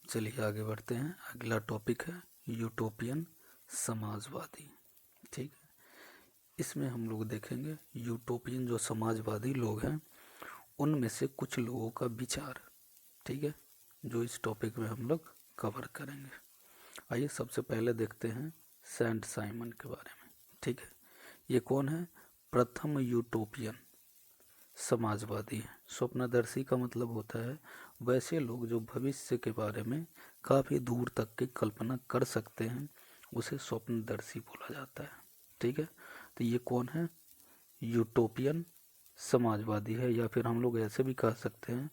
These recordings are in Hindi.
चलिए आगे बढ़ते हैं। अगला टॉपिक है यूटोपियन समाजवादी। ठीक है, इसमें हम लोग देखेंगे यूटोपियन जो समाजवादी लोग हैं उनमें से कुछ लोगों का विचार, ठीक है, जो इस टॉपिक में हम लोग कवर करेंगे। आइए सबसे पहले देखते हैं सेंट साइमन के बारे में। ठीक है, ये कौन है? प्रथम यूटोपियन समाजवादी है। स्वप्नदर्शी का मतलब होता है वैसे लोग जो भविष्य के बारे में काफ़ी दूर तक की कल्पना कर सकते हैं, उसे स्वप्नदर्शी बोला जाता है। ठीक है, तो ये कौन है? यूटोपियन समाजवादी है, या फिर हम लोग ऐसे भी कह सकते हैं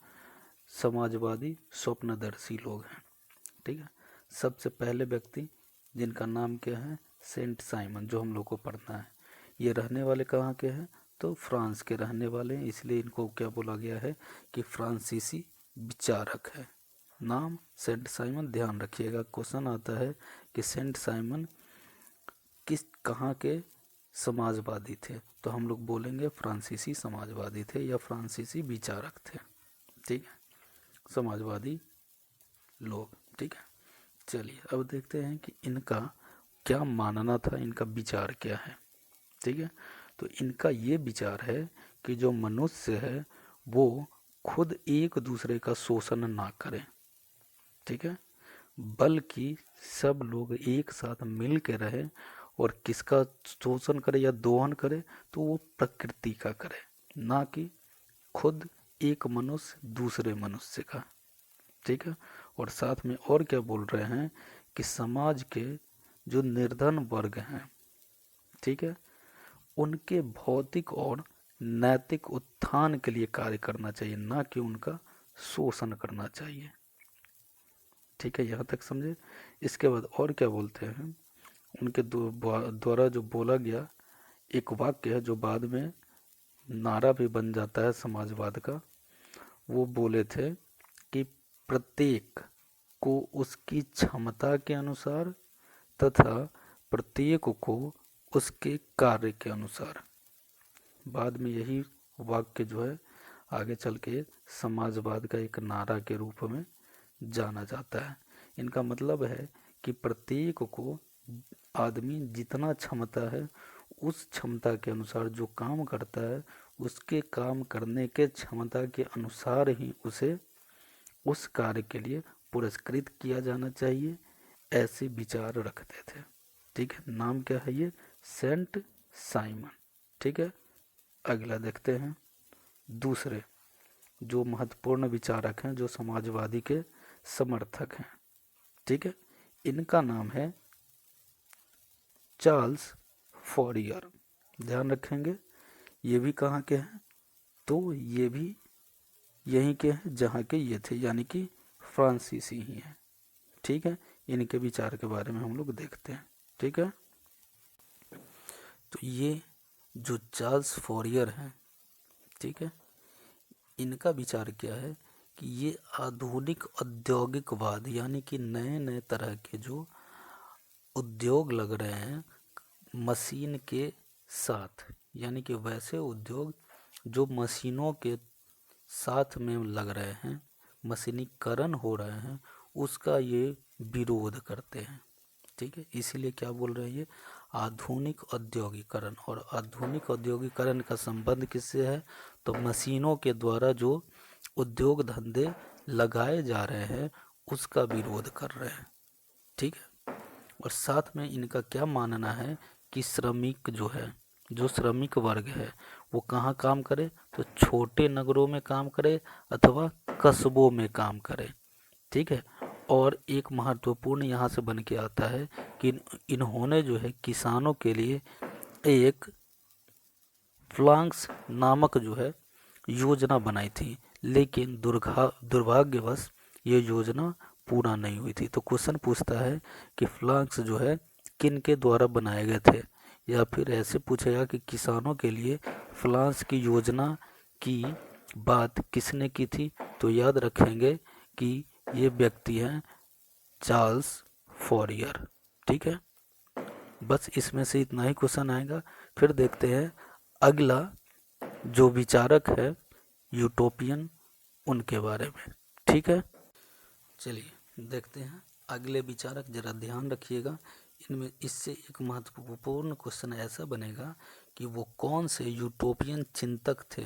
समाजवादी स्वप्नदर्शी लोग हैं। ठीक है, सबसे पहले व्यक्ति जिनका नाम क्या है? सेंट साइमन, जो हम लोग को पढ़ना है। ये रहने वाले कहाँ के हैं? तो फ्रांस के रहने वाले हैं, इसलिए इनको क्या बोला गया है कि फ्रांसीसी विचारक है। नाम सेंट साइमन। ध्यान रखिएगा, क्वेश्चन आता है कि सेंट साइमन किस कहाँ के समाजवादी थे, तो हम लोग बोलेंगे फ्रांसीसी समाजवादी थे या फ्रांसीसी विचारक थे। ठीक है, समाजवादी लोग। ठीक है, चलिए अब देखते हैं कि इनका क्या मानना था, इनका विचार क्या है। ठीक है, तो इनका ये विचार है कि जो मनुष्य है वो खुद एक दूसरे का शोषण ना करे, ठीक है, बल्कि सब लोग एक साथ मिल के रहे, और किसका शोषण करे या दोहन करे? तो वो प्रकृति का करे, ना कि खुद एक मनुष्य दूसरे मनुष्य का। ठीक है, और साथ में और क्या बोल रहे हैं कि समाज के जो निर्धन वर्ग हैं, ठीक है, उनके भौतिक और नैतिक उत्थान के लिए कार्य करना चाहिए, ना कि उनका शोषण करना चाहिए। ठीक है, यहाँ तक समझे। इसके बाद और क्या बोलते हैं, उनके द्वारा जो बोला गया एक वाक्य है जो बाद में नारा भी बन जाता है समाजवाद का। वो बोले थे कि प्रत्येक को उसकी क्षमता के अनुसार तथा प्रत्येक को उसके कार्य के अनुसार। बाद में यही वाक्य जो है आगे चल के समाजवाद का एक नारा के रूप में जाना जाता है। इनका मतलब है कि प्रत्येक को आदमी जितना क्षमता है उस क्षमता के अनुसार जो काम करता है, उसके काम करने के क्षमता के अनुसार ही उसे उस कार्य के लिए पुरस्कृत किया जाना चाहिए, ऐसे विचार रखते थे। ठीक है, नाम क्या है ये? Saint Simon. ठीक है, अगला देखते हैं दूसरे जो महत्वपूर्ण विचारक हैं, जो समाजवादी के समर्थक हैं। ठीक है, इनका नाम है चार्ल्स फॉरियर। ध्यान रखेंगे, ये भी कहाँ के हैं? तो ये भी यहीं के हैं जहाँ के ये थे, यानी कि फ्रांसीसी ही हैं। ठीक है, इनके विचार के बारे में हम लोग देखते हैं। ठीक है, तो ये जो चार्ल्स फॉरियर हैं, ठीक है, इनका विचार क्या है कि ये आधुनिक औद्योगिकवाद, यानी कि नए नए तरह के जो उद्योग लग रहे हैं मशीन के साथ, यानी कि वैसे उद्योग जो मशीनों के साथ में लग रहे हैं, मशीनीकरण हो रहे हैं, उसका ये विरोध करते हैं। ठीक है, इसीलिए क्या बोल रहे हैं ये? आधुनिक औद्योगिकरण। और आधुनिक औद्योगिकरण का संबंध किससे है? तो मशीनों के द्वारा जो उद्योग धंधे लगाए जा रहे हैं उसका विरोध कर रहे हैं। ठीक है, और साथ में इनका क्या मानना है कि श्रमिक जो है, जो श्रमिक वर्ग है, वो कहाँ काम करे? तो छोटे नगरों में काम करे अथवा कस्बों में काम करे। ठीक है, और एक महत्वपूर्ण यहाँ से बन के आता है कि इन्होंने जो है किसानों के लिए एक फ्लांक्स नामक जो है योजना बनाई थी, लेकिन दुर्भाग्यवश ये योजना पूरा नहीं हुई थी। तो क्वेश्चन पूछता है कि फ्लांक्स जो है किन के द्वारा बनाए गए थे, या फिर ऐसे पूछेगा कि किसानों के लिए फ्लांक्स की योजना की बात किसने की थी? तो याद रखेंगे कि ये व्यक्ति हैं चार्ल्स फॉरियर। ठीक है, बस इसमें से इतना ही क्वेश्चन आएगा। फिर देखते हैं अगला जो विचारक है यूटोपियन, उनके बारे में। ठीक है, चलिए देखते हैं अगले विचारक, जरा ध्यान रखिएगा। इनमें इससे एक महत्वपूर्ण क्वेश्चन ऐसा बनेगा कि वो कौन से यूटोपियन चिंतक थे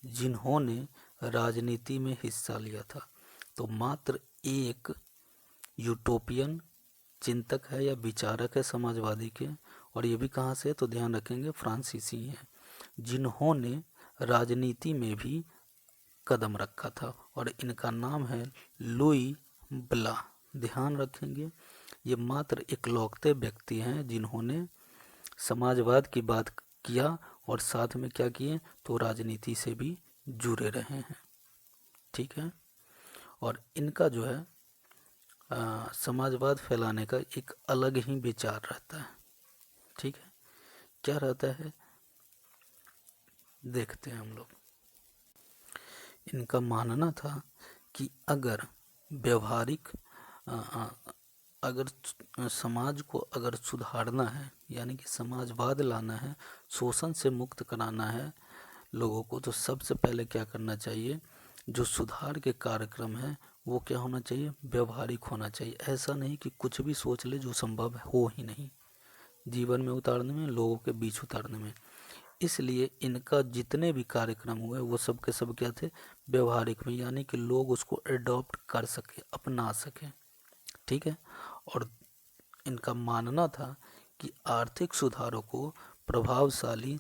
जिन्होंने राजनीति में हिस्सा लिया था। तो मात्र एक यूटोपियन चिंतक है या विचारक है समाजवादी के, और ये भी कहाँ से है तो ध्यान रखेंगे फ्रांसीसी हैं, जिन्होंने राजनीति में भी कदम रखा था, और इनका नाम है लुई ब्ला। ध्यान रखेंगे ये मात्र इकलौते व्यक्ति हैं जिन्होंने समाजवाद की बात किया और साथ में क्या किए तो राजनीति से भी जुड़े रहे हैं। ठीक है, और इनका जो है समाजवाद फैलाने का एक अलग ही विचार रहता है। ठीक है, क्या रहता है देखते हैं हम लोग। इनका मानना था कि अगर व्यवहारिक अगर समाज को अगर सुधारना है, यानी कि समाजवाद लाना है, शोषण से मुक्त कराना है लोगों को, तो सबसे पहले क्या करना चाहिए, जो सुधार के कार्यक्रम है वो क्या होना चाहिए, व्यवहारिक होना चाहिए। ऐसा नहीं कि कुछ भी सोच ले जो संभव हो ही नहीं जीवन में उतारने में, लोगों के बीच उतारने में। इसलिए इनका जितने भी कार्यक्रम हुए वो सब के सब क्या थे, व्यवहारिक में, यानी कि लोग उसको एडॉप्ट कर सके, अपना सके। ठीक है, और इनका मानना था कि आर्थिक सुधारों को प्रभावशाली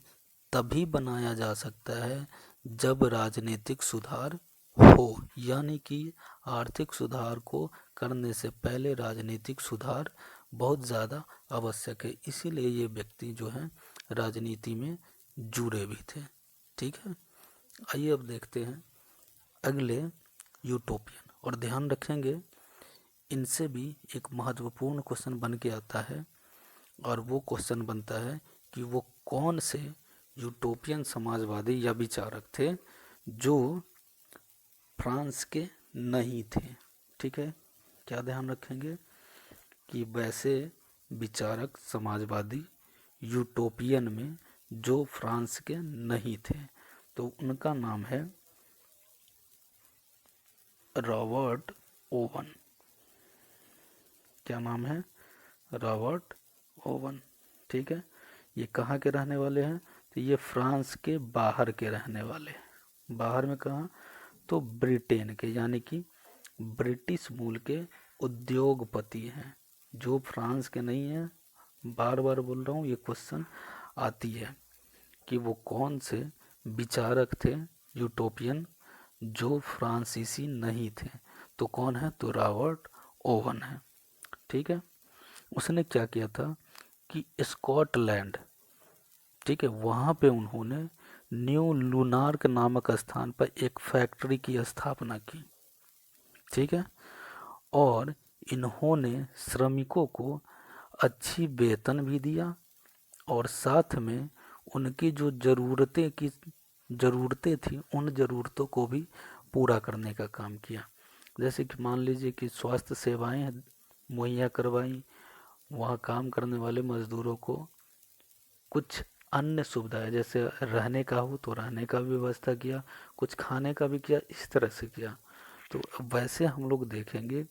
तभी बनाया जा सकता है जब राजनीतिक सुधार हो, यानी कि आर्थिक सुधार को करने से पहले राजनीतिक सुधार बहुत ज़्यादा आवश्यक है। इसीलिए ये व्यक्ति जो हैं राजनीति में जुड़े भी थे। ठीक है, आइए अब देखते हैं अगले यूटोपियन, और ध्यान रखेंगे इनसे भी एक महत्वपूर्ण क्वेश्चन बन के आता है, और वो क्वेश्चन बनता है कि वो कौन से यूटोपियन समाजवादी या विचारक थे जो फ्रांस के नहीं थे। ठीक है, क्या ध्यान रखेंगे कि वैसे विचारक समाजवादी यूटोपियन में जो फ्रांस के नहीं थे, तो उनका नाम है रॉबर्ट ओवन। क्या नाम है, रॉबर्ट ओवन। ठीक है, ये कहाँ के रहने वाले हैं, तो ये फ्रांस के बाहर के रहने वाले हैं। बाहर में कहाँ, तो ब्रिटेन के, यानी कि ब्रिटिश मूल के उद्योगपति हैं जो फ्रांस के नहीं हैं। बार बार बोल रहा हूँ, ये क्वेश्चन आती है कि वो कौन से विचारक थे यूटोपियन जो फ्रांसीसी नहीं थे, तो कौन है, तो रॉबर्ट ओवन है। ठीक है, उसने क्या किया था कि स्कॉटलैंड, ठीक है, वहाँ पे उन्होंने न्यू लुनार्क नामक स्थान पर एक फैक्ट्री की स्थापना की। ठीक है, और इन्होंने श्रमिकों को अच्छी वेतन भी दिया और साथ में उनकी जो ज़रूरतें थी उन ज़रूरतों को भी पूरा करने का काम किया। जैसे कि मान लीजिए कि स्वास्थ्य सेवाएं मुहैया करवाई, वहाँ काम करने वाले मजदूरों को कुछ अन्य सुविधाएं, जैसे रहने का हो तो रहने का भी व्यवस्था किया, कुछ खाने का भी किया, इस तरह से किया। तो वैसे हम लोग देखेंगे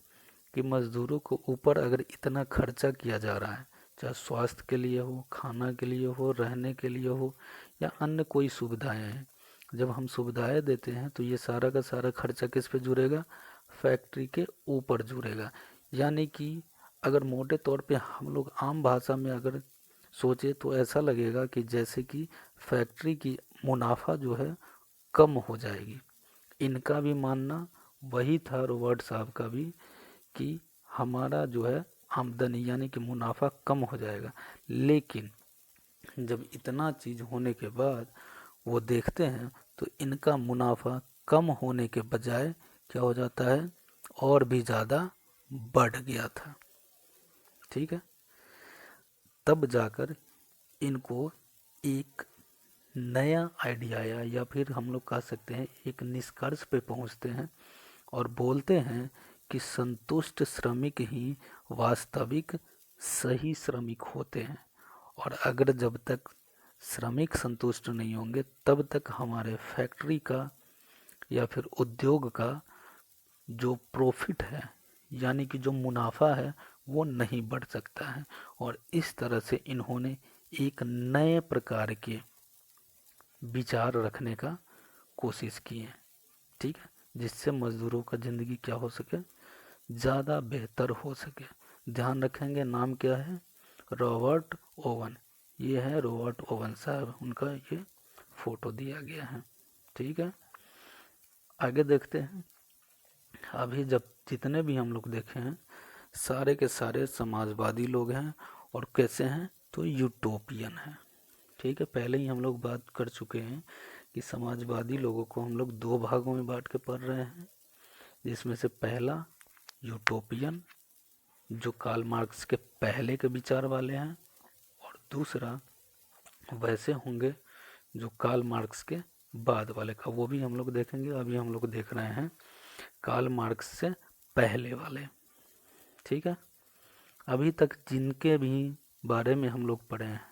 कि मजदूरों को ऊपर अगर इतना खर्चा किया जा रहा है, चाहे स्वास्थ्य के लिए हो, खाना के लिए हो, रहने के लिए हो, या अन्य कोई सुविधाएं हैं, जब हम सुविधाएं देते हैं तो ये सारा का सारा खर्चा किस पे जुड़ेगा, फैक्ट्री के ऊपर जुड़ेगा। यानी कि अगर मोटे तौर पे हम लोग आम भाषा में अगर सोचे तो ऐसा लगेगा कि जैसे कि फैक्ट्री की मुनाफा जो है कम हो जाएगी। इनका भी मानना वही था, रॉबर्ट साहब का भी, कि हमारा जो है आमदनी यानी कि मुनाफा कम हो जाएगा। लेकिन जब इतना चीज़ होने के बाद वो देखते हैं तो इनका मुनाफा कम होने के बजाय क्या हो जाता है, और भी ज़्यादा बढ़ गया था। ठीक है, तब जाकर इनको एक नया आइडिया आया, या फिर हम लोग कह सकते हैं एक निष्कर्ष पे पहुंचते हैं और बोलते हैं कि संतुष्ट श्रमिक ही वास्तविक सही श्रमिक होते हैं, और अगर जब तक श्रमिक संतुष्ट नहीं होंगे तब तक हमारे फैक्ट्री का या फिर उद्योग का जो प्रॉफिट है यानी कि जो मुनाफा है वो नहीं बढ़ सकता है। और इस तरह से इन्होंने एक नए प्रकार के विचार रखने का कोशिश की है, ठीक है, जिससे मजदूरों का ज़िंदगी क्या हो सके, ज़्यादा बेहतर हो सके। ध्यान रखेंगे नाम क्या है, रॉबर्ट ओवन। ये है रॉबर्ट ओवन साहब, उनका ये फोटो दिया गया है, ठीक है। आगे देखते हैं। अभी जब जितने भी हम लोग देखे हैं सारे के सारे समाजवादी लोग हैं, और कैसे हैं, तो यूटोपियन हैं, ठीक है। पहले ही हम लोग बात कर चुके हैं कि समाजवादी लोगों को हम लोग दो भागों में बांट के पढ़ रहे हैं, जिसमें से पहला यूटोपियन जो कार्ल मार्क्स के पहले के विचार वाले हैं, और दूसरा वैसे होंगे जो कार्ल मार्क्स के बाद वाले का, वो भी हम लोग देखेंगे। अभी हम लोग देख रहे हैं कार्ल मार्क्स से पहले वाले, ठीक है। अभी तक जिनके भी बारे में हम लोग पढ़े हैं,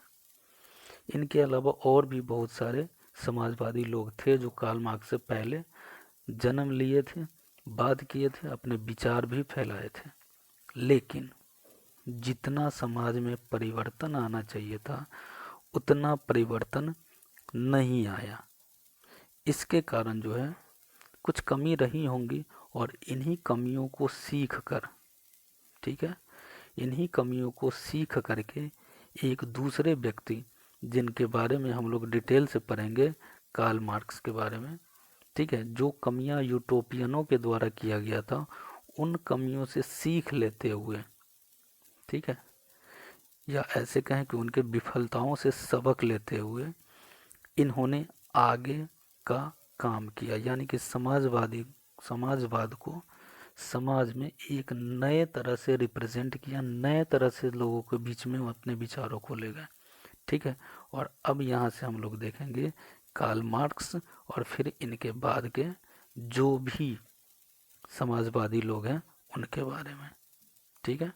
इनके अलावा और भी बहुत सारे समाजवादी लोग थे जो कार्ल मार्क्स से पहले जन्म लिए थे, बात किए थे, अपने विचार भी फैलाए थे। लेकिन जितना समाज में परिवर्तन आना चाहिए था उतना परिवर्तन नहीं आया। इसके कारण जो है कुछ कमी रही होंगी, और इन्हीं कमियों को सीख कर, ठीक है, इन्हीं कमियों को सीख करके एक दूसरे व्यक्ति जिनके बारे में हम लोग डिटेल से पढ़ेंगे कार्ल मार्क्स के बारे में, ठीक है, जो कमियां यूटोपियनों के द्वारा किया गया था उन कमियों से सीख लेते हुए, ठीक है, या ऐसे कहें कि उनके विफलताओं से सबक लेते हुए इन्होंने आगे का काम किया। यानी कि समाजवाद को समाज में एक नए तरह से रिप्रेजेंट किया, नए तरह से लोगों के बीच में वो अपने विचारों को ले गए, ठीक है। और अब यहाँ से हम लोग देखेंगे कार्ल मार्क्स और फिर इनके बाद के जो भी समाजवादी लोग हैं उनके बारे में, ठीक है।